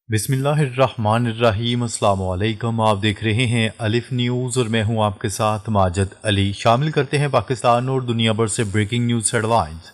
بسم اللہ الرحمن الرحیم۔ السلام علیکم، آپ دیکھ رہے ہیں الف نیوز اور میں ہوں آپ کے ساتھ ماجد علی۔ شامل کرتے ہیں پاکستان اور دنیا بھر سے بریکنگ نیوز ہیڈ لائنز۔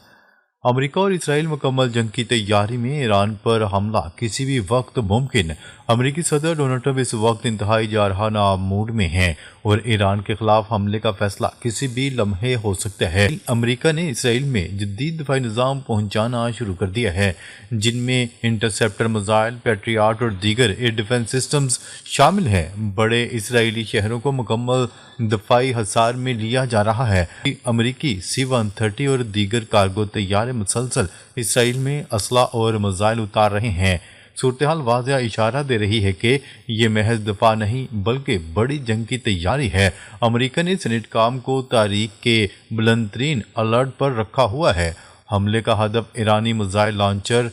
امریکہ اور اسرائیل مکمل جنگ کی تیاری میں، ایران پر حملہ کسی بھی وقت ممکن۔ امریکی صدر ڈونلڈ ٹرمپ اس وقت انتہائی جارحانہ موڈ میں ہیں اور ایران کے خلاف حملے کا فیصلہ کسی بھی لمحے ہو سکتا ہے۔ امریکہ نے اسرائیل میں جدید دفاعی نظام پہنچانا شروع کر دیا ہے، جن میں انٹرسیپٹر میزائل، پیٹریاٹ اور دیگر ایئر ڈیفنس سسٹمز شامل ہیں۔ بڑے اسرائیلی شہروں کو مکمل دفاعی حصار میں لیا جا رہا ہے۔ امریکی C-130 اور دیگر کارگو طیارے مسلسل اسرائیل میں اسلحہ اور میزائل اتار رہے ہیں۔ صورتحال واضح اشارہ دے رہی ہے کہ یہ محض دفاع نہیں بلکہ بڑی جنگ کی تیاری ہے۔ امریکہ نے سینٹ کام کو تاریخ کے بلند ترین الرٹ پر رکھا ہوا ہے۔ حملے کا ہدف ایرانی missile launcher,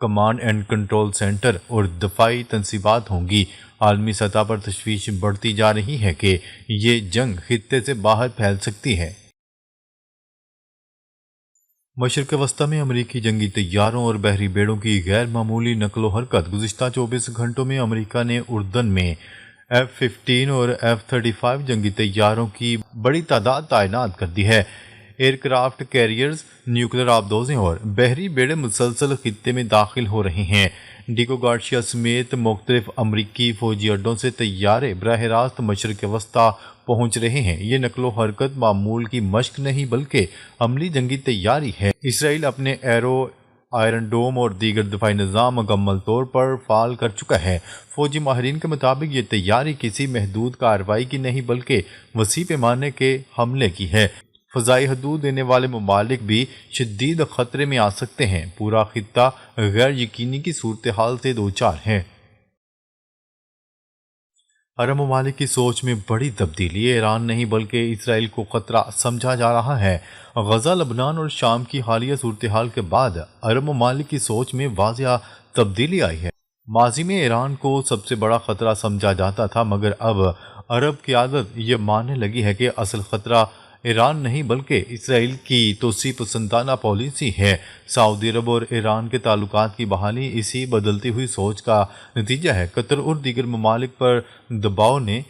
command and control centre اور دفاعی تنصیبات ہوں گی۔ عالمی سطح پر تشویش بڑھتی جا رہی ہے کہ یہ جنگ خطے سے باہر پھیل سکتی ہے۔ مشرق وسطیٰ میں امریکی جنگی طیاروں اور بحری بیڑوں کی غیر معمولی نقل و حرکت۔ گزشتہ 24 گھنٹوں میں امریکہ نے اردن میں F-15 اور F-35 جنگی طیاروں کی بڑی تعداد تعینات کر دی ہے۔ ایئر کرافٹ کیریئرز، نیوکلیر آبدوزیں اور بحری بیڑے مسلسل خطے میں داخل ہو رہے ہیں۔ ڈیگو گارشیا سمیت مختلف امریکی فوجی اڈوں سے طیارے براہ راست مشرق وسطیٰ پہنچ رہے ہیں۔ یہ نقل و حرکت معمول کی مشق نہیں بلکہ عملی جنگی تیاری ہے۔ اسرائیل اپنے ایرو، آئرن ڈوم اور دیگر دفاعی نظام مکمل طور پر فعال کر چکا ہے۔ فوجی ماہرین کے مطابق یہ تیاری کسی محدود کارروائی کی نہیں بلکہ وسیع پیمانے کے حملے کی ہے۔ فضائی حدود دینے والے ممالک بھی شدید خطرے میں آ سکتے ہیں۔ پورا خطہ غیر یقینی کی صورتحال سے دوچار ہے۔ عرب ممالک کی سوچ میں بڑی تبدیلی۔ ایران نہیں بلکہ اسرائیل کو خطرہ سمجھا جا رہا ہے۔ غزہ، لبنان اور شام کی حالیہ صورتحال کے بعد عرب ممالک کی سوچ میں واضح تبدیلی آئی ہے۔ ماضی میں ایران کو سب سے بڑا خطرہ سمجھا جاتا تھا، مگر اب عرب قیادت یہ ماننے لگی ہے کہ اصل خطرہ ایران نہیں بلکہ اسرائیل کی توسیع پسندانہ پالیسی ہے۔ سعودی عرب اور ایران کے تعلقات کی بحالی اسی بدلتی ہوئی سوچ کا نتیجہ ہے۔ قطر اور دیگر ممالک پر دباؤ نے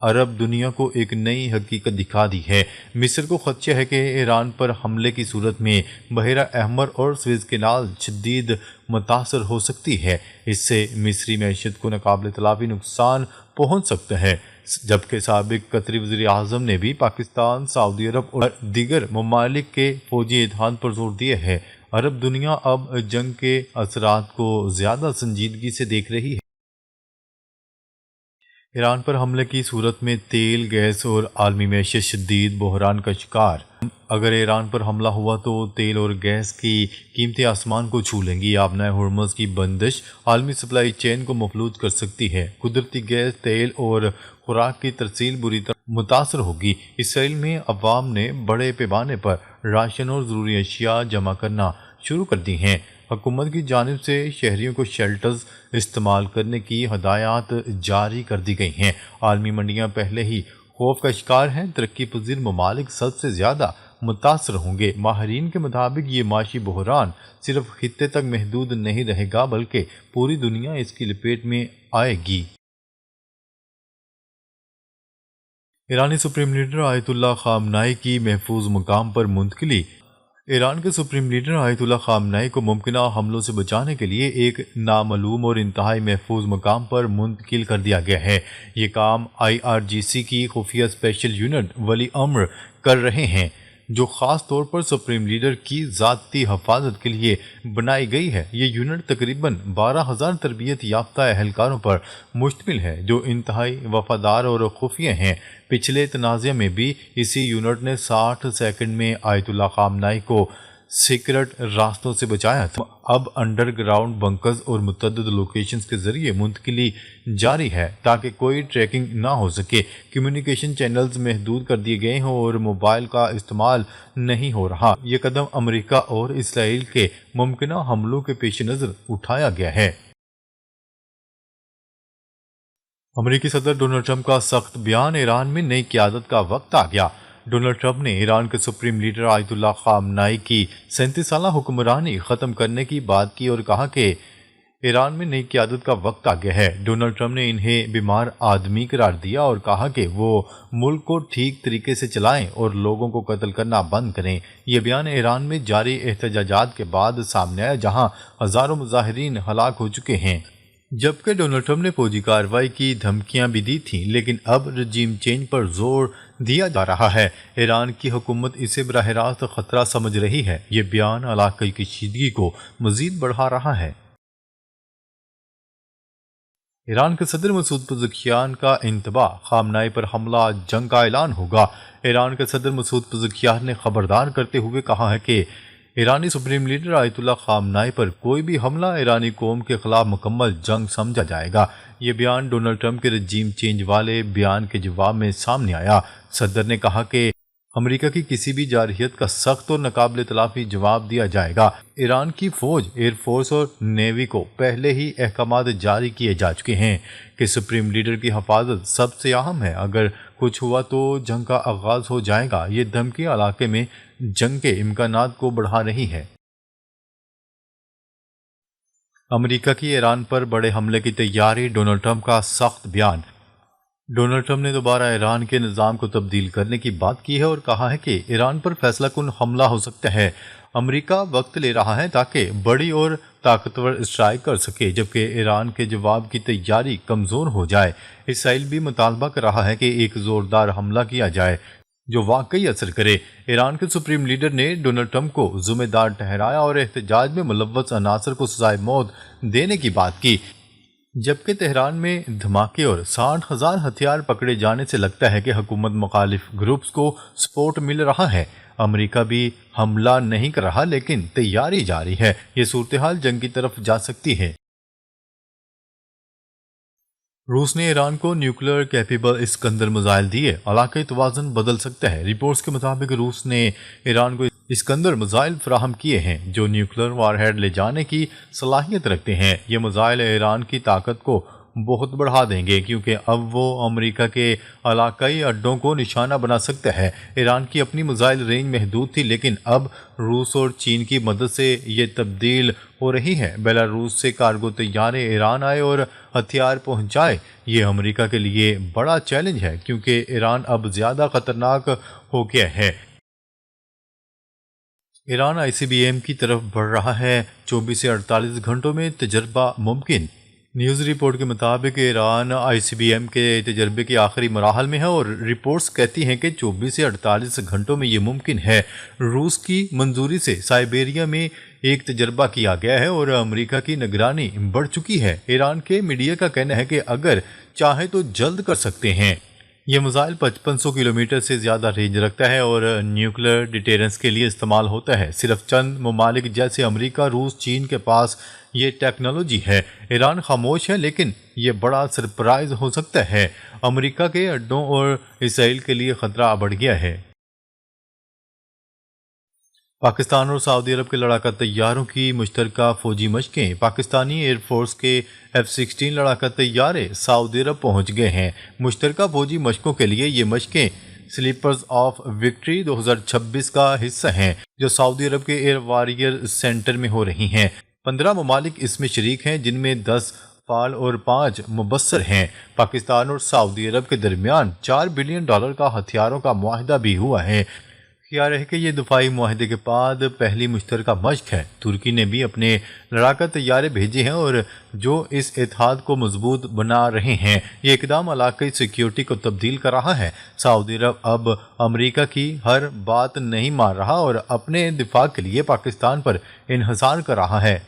عرب دنیا کو ایک نئی حقیقت دکھا دی ہے۔ مصر کو خدشہ ہے کہ ایران پر حملے کی صورت میں بحیرہ احمر اور سویز کینال شدید متاثر ہو سکتی ہے۔ اس سے مصری معیشت کو ناقابل تلافی نقصان پہنچ سکتا ہے، جبکہ سابق قطری وزیر اعظم نے بھی پاکستان، سعودی عرب اور دیگر ممالک کے فوجی اتحاد پر زور دیا ہے۔ عرب دنیا اب جنگ کے اثرات کو زیادہ سنجیدگی سے دیکھ رہی ہے۔ ایران پر حملے کی صورت میں تیل، گیس اور عالمی معیشت شدید بحران کا شکار۔ اگر ایران پر حملہ ہوا تو تیل اور گیس کی قیمتیں آسمان کو چھو لیں گی۔ آبنائے ہرمز کی بندش عالمی سپلائی چین کو مفلوج کر سکتی ہے۔ قدرتی گیس، تیل اور خوراک کی ترسیل بری طرح متاثر ہوگی۔ اسرائیل میں عوام نے بڑے پیمانے پر راشن اور ضروری اشیاء جمع کرنا شروع کر دی ہیں۔ حکومت کی جانب سے شہریوں کو شیلٹرز استعمال کرنے کی ہدایات جاری کر دی گئی ہیں۔ عالمی منڈیاں پہلے ہی خوف کا شکار ہیں۔ ترقی پذیر ممالک سب سے زیادہ متاثر ہوں گے۔ ماہرین کے مطابق یہ معاشی بحران صرف خطے تک محدود نہیں رہے گا بلکہ پوری دنیا اس کی لپیٹ میں آئے گی۔ ایرانی سپریم لیڈر آیت اللہ خامنائی کی محفوظ مقام پر منتقلی۔ ایران کے سپریم لیڈر آیت اللہ خامنائی کو ممکنہ حملوں سے بچانے کے لیے ایک نامعلوم اور انتہائی محفوظ مقام پر منتقل کر دیا گیا ہے۔ یہ کام IRGC کی خفیہ اسپیشل یونٹ ولی امر کر رہے ہیں، جو خاص طور پر سپریم لیڈر کی ذاتی حفاظت کے لیے بنائی گئی ہے۔ یہ یونٹ تقریباً 12,000 تربیت یافتہ اہلکاروں پر مشتمل ہے، جو انتہائی وفادار اور خفیہ ہیں۔ پچھلے تنازع میں بھی اسی یونٹ نے 60 سیکنڈ میں آیت اللہ خامنائی کو سیکرٹ راستوں سے بچایا تھا۔ اب انڈر گراؤنڈ بنکرز اور متعدد لوکیشنز کے ذریعے منتقلی جاری ہے تاکہ کوئی ٹریکنگ نہ ہو سکے۔ کمیونیکیشن چینلز محدود کر دیے گئے ہیں اور موبائل کا استعمال نہیں ہو رہا۔ یہ قدم امریکہ اور اسرائیل کے ممکنہ حملوں کے پیش نظر اٹھایا گیا ہے۔ امریکی صدر ڈونلڈ ٹرمپ کا سخت بیان، ایران میں نئی قیادت کا وقت آ گیا۔ ڈونلڈ ٹرمپ نے ایران کے سپریم لیڈر آیت اللہ خامنائی کی 37 سالہ حکمرانی ختم کرنے کی بات کی اور کہا کہ ایران میں نئی قیادت کا وقت آ گیا ہے۔ ڈونلڈ ٹرمپ نے انہیں بیمار آدمی قرار دیا اور کہا کہ وہ ملک کو ٹھیک طریقے سے چلائیں اور لوگوں کو قتل کرنا بند کریں۔ یہ بیان ایران میں جاری احتجاجات کے بعد سامنے آیا، جہاں ہزاروں مظاہرین ہلاک ہو چکے ہیں۔ جبکہ ڈونلڈ ٹرمپ نے فوجی کارروائی کی دھمکیاں بھی دی تھیں، لیکن اب رجیم چینج پر زور دیا جا رہا ہے۔ ایران کی حکومت اسے براہ راست خطرہ سمجھ رہی ہے۔ یہ بیان علاقائی کشیدگی کو مزید بڑھا رہا ہے۔ ایران کے صدر مسعود پزشکیان کا انتباہ، خامنہئی پر حملہ جنگ کا اعلان ہوگا۔ ایران کے صدر مسعود پزشکیان نے خبردار کرتے ہوئے کہا ہے کہ ایرانی سپریم لیڈر آیت اللہ خامنہئی پر کوئی بھی حملہ ایرانی قوم کے خلاف مکمل جنگ سمجھا جائے گا۔ یہ بیان ڈونلڈ ٹرمپ کے رجیم چینج والے بیان کے جواب میں سامنے آیا۔ صدر نے کہا کہ امریکہ کی کسی بھی جارحیت کا سخت اور ناقابل تلافی جواب دیا جائے گا۔ ایران کی فوج، ایئر فورس اور نیوی کو پہلے ہی احکامات جاری کیے جا چکے ہیں کہ سپریم لیڈر کی حفاظت سب سے اہم ہے۔ اگر کچھ ہوا تو جنگ کا آغاز ہو جائے گا۔ یہ دھمکی علاقے میں جنگ کے امکانات کو بڑھا رہی ہے۔ امریکہ کی ایران پر بڑے حملے کی تیاری، ڈونلڈ ٹرمپ کا سخت بیان۔ ڈونلڈ ٹرمپ نے دوبارہ ایران کے نظام کو تبدیل کرنے کی بات کی ہے اور کہا ہے کہ ایران پر فیصلہ کن حملہ ہو سکتا ہے۔ امریکہ وقت لے رہا ہے تاکہ بڑی اور طاقتور اسٹرائیک کر سکے، جبکہ ایران کے جواب کی تیاری کمزور ہو جائے۔ اسرائیل بھی مطالبہ کر رہا ہے کہ ایک زوردار حملہ کیا جائے جو واقعی اثر کرے۔ ایران کے سپریم لیڈر نے ڈونلڈ ٹرمپ کو ذمہ دار ٹھہرایا اور احتجاج میں ملوث عناصر کو سزائے موت دینے کی بات کی۔ جبکہ تہران میں دھماکے اور 60,000 ہتھیار پکڑے جانے سے لگتا ہے کہ حکومت مخالف گروپس کو سپورٹ مل رہا ہے۔ امریکہ بھی حملہ نہیں کر رہا، لیکن تیاری جاری ہے۔ یہ صورتحال جنگ کی طرف جا سکتی ہے۔ روس نے ایران کو نیوکلیئر کیپیبل اسکندر میزائل دیے، علاقائی توازن بدل سکتا ہے۔ رپورٹس کے مطابق روس نے ایران کو اسکندر میزائل فراہم کیے ہیں جو نیوکلیئر وار ہیڈ لے جانے کی صلاحیت رکھتے ہیں۔ یہ میزائل ایران کی طاقت کو بہت بڑھا دیں گے کیونکہ اب وہ امریکہ کے علاقائی اڈوں کو نشانہ بنا سکتا ہے۔ ایران کی اپنی میزائل رینج محدود تھی، لیکن اب روس اور چین کی مدد سے یہ تبدیل ہو رہی ہے۔ بیلاروس سے کارگو طیارے ایران آئے اور ہتھیار پہنچائے۔ یہ امریکہ کے لیے بڑا چیلنج ہے کیونکہ ایران اب زیادہ خطرناک ہو گیا ہے۔ ایران آئی سی بی ایم کی طرف بڑھ رہا ہے، 24 سے 48 گھنٹوں میں تجربہ ممکن۔ نیوز رپورٹ کے مطابق ایران آئی سی بی ایم کے تجربے کے آخری مراحل میں ہے اور رپورٹس کہتی ہیں کہ 24 سے 48 گھنٹوں میں یہ ممکن ہے۔ روس کی منظوری سے سائبیریا میں ایک تجربہ کیا گیا ہے اور امریکہ کی نگرانی بڑھ چکی ہے۔ ایران کے میڈیا کا کہنا ہے کہ اگر چاہے تو جلد کر سکتے ہیں۔ یہ میزائل 5500 کلومیٹر سے زیادہ رینج رکھتا ہے اور نیوکلیئر ڈیٹرنس کے لیے استعمال ہوتا ہے۔ صرف چند ممالک جیسے امریکہ، روس، چین کے پاس یہ ٹیکنالوجی ہے۔ ایران خاموش ہے، لیکن یہ بڑا سرپرائز ہو سکتا ہے۔ امریکہ کے اڈوں اور اسرائیل کے لیے خطرہ بڑھ گیا ہے۔ پاکستان اور سعودی عرب کے لڑاکا طیاروں کی مشترکہ فوجی مشقیں، پاکستانی ایئر فورس کے F-16 لڑاکا طیارے سعودی عرب پہنچ گئے ہیں۔ مشترکہ فوجی مشقوں کے لیے یہ مشقیں سلیپرز آف وکٹری 2026 کا حصہ ہیں جو سعودی عرب کے ایئر واریر سینٹر میں ہو رہی ہیں۔ 15 ممالک اس میں شریک ہیں، جن میں 10 فعال اور 5 مبصر ہیں۔ پاکستان اور سعودی عرب کے درمیان $4 بلین کا ہتھیاروں کا معاہدہ بھی ہوا ہے۔ خیال ہے کہ یہ دفاعی معاہدے کے بعد پہلی مشترکہ مشق ہے۔ ترکی نے بھی اپنے لڑاکا طیارے بھیجے ہیں اور جو اس اتحاد کو مضبوط بنا رہے ہیں۔ یہ اقدام علاقائی سیکیورٹی کو تبدیل کر رہا ہے۔ سعودی عرب اب امریکہ کی ہر بات نہیں مان رہا اور اپنے دفاع کے لیے پاکستان پر انحصار کر رہا ہے۔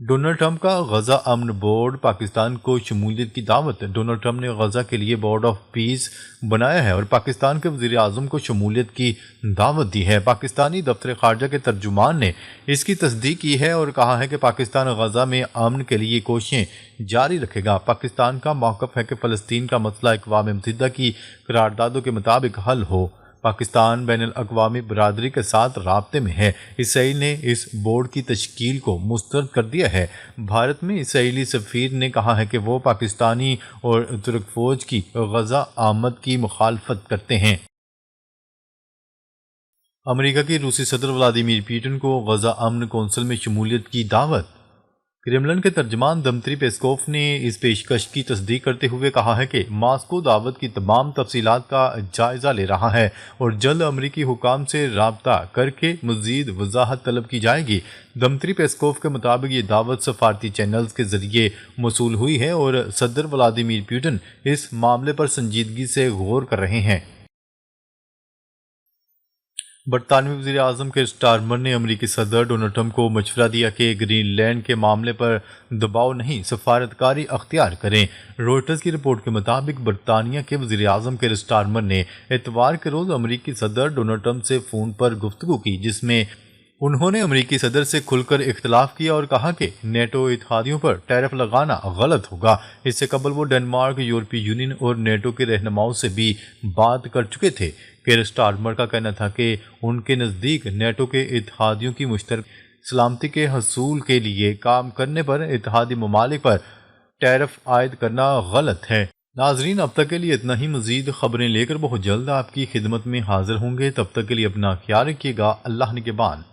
ڈونلڈ ٹرمپ کا غزہ امن بورڈ پاکستان کو شمولیت کی دعوت۔ ڈونلڈ ٹرمپ نے غزہ کے لیے بورڈ آف پیس بنایا ہے اور پاکستان کے وزیر اعظم کو شمولیت کی دعوت دی ہے۔ پاکستانی دفتر خارجہ کے ترجمان نے اس کی تصدیق کی ہے اور کہا ہے کہ پاکستان غزہ میں امن کے لیے کوششیں جاری رکھے گا۔ پاکستان کا موقف ہے کہ فلسطین کا مسئلہ اقوام متحدہ کی قراردادوں کے مطابق حل ہو۔ پاکستان بین الاقوامی برادری کے ساتھ رابطے میں ہے۔ اسرائیل نے اس بورڈ کی تشکیل کو مسترد کر دیا ہے۔ بھارت میں اسرائیلی سفیر نے کہا ہے کہ وہ پاکستانی اور ترک فوج کی غزہ آمد کی مخالفت کرتے ہیں۔ امریکہ کے روسی صدر ولادیمیر پوٹن کو غزہ امن کونسل میں شمولیت کی دعوت۔ کرملن کے ترجمان دمتری پیسکوف نے اس پیشکش کی تصدیق کرتے ہوئے کہا ہے کہ ماسکو دعوت کی تمام تفصیلات کا جائزہ لے رہا ہے اور جلد امریکی حکام سے رابطہ کر کے مزید وضاحت طلب کی جائے گی۔ دمتری پیسکوف کے مطابق یہ دعوت سفارتی چینلز کے ذریعے موصول ہوئی ہے اور صدر ولادیمیر پوٹن اس معاملے پر سنجیدگی سے غور کر رہے ہیں۔ برطانوی وزیر اعظم کیر سٹارمر نے امریکی صدر ڈونلڈ ٹرمپ کو مشورہ دیا کہ گرین لینڈ کے معاملے پر دباؤ نہیں سفارتکاری اختیار کریں۔ روئٹرز کی رپورٹ کے مطابق برطانیہ کے وزیر اعظم کیر سٹارمر نے اتوار کے روز امریکی صدر ڈونلڈ ٹرمپ سے فون پر گفتگو کی، جس میں انہوں نے امریکی صدر سے کھل کر اختلاف کیا اور کہا کہ نیٹو اتحادیوں پر ٹیرف لگانا غلط ہوگا۔ اس سے قبل وہ ڈنمارک، یورپی یونین اور نیٹو کے رہنماؤں سے بھی بات کر چکے تھے۔ کیر سٹارمر کا کہنا تھا کہ ان کے نزدیک نیٹو کے اتحادیوں کی مشترکہ سلامتی کے حصول کے لیے کام کرنے پر اتحادی ممالک پر ٹیرف عائد کرنا غلط ہے۔ ناظرین، اب تک کے لیے اتنا ہی۔ مزید خبریں لے کر بہت جلد آپ کی خدمت میں حاضر ہوں گے۔ تب تک کے لیے اپنا خیال رکھیے گا۔ اللہ نگہبان۔